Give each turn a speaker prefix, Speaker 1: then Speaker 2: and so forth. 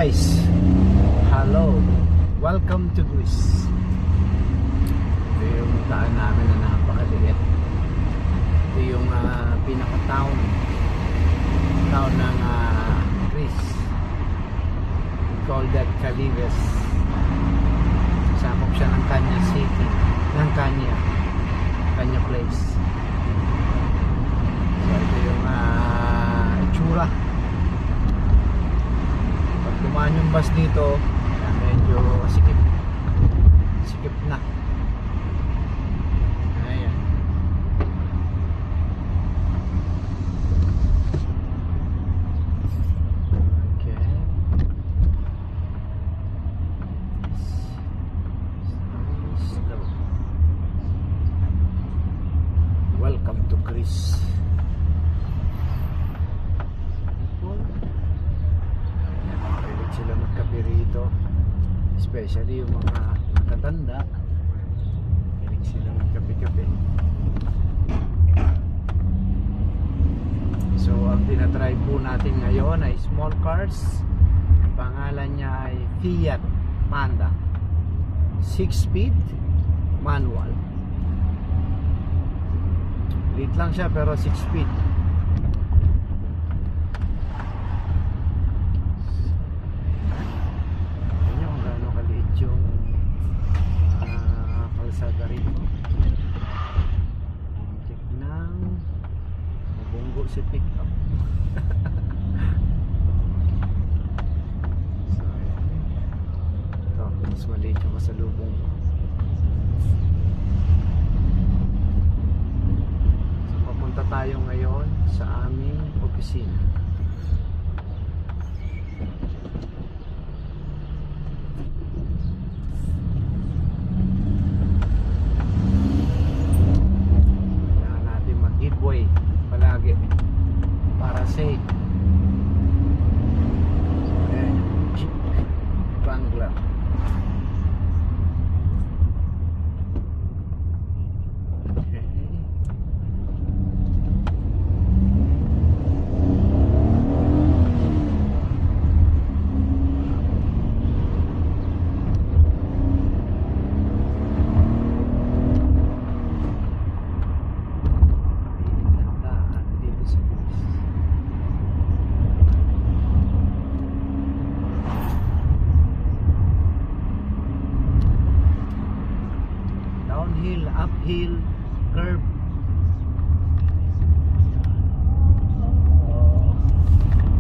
Speaker 1: guys, hello, welcome to Greece. Ito yung daan namin na napakaliit. Ito yung pinaka-town ng Greece. We call that Kalives. Sakop siya ng Kanya City, ng Kanya Place. So ito yung itsura. Dumaan yung bus dito, medyo sikip na. Ayan. Okay. Slow. Welcome to Greece. Sila magkape rito, especially yung mga matatanda. Hilig sila magkape-kape. So ang tinatry po natin ngayon ay small cars. Pangalan niya ay Fiat Panda, 6-speed manual. Lit lang siya pero 6-speed. Yung kalsada rito. Check ng mabunggo si pick up. So ito, mas maliit yung kasalubong ko. So papunta tayo ngayon sa aming opisina. Palagi para safe. So ayan, Jeep Wrangler. Okay. Downhill, uphill,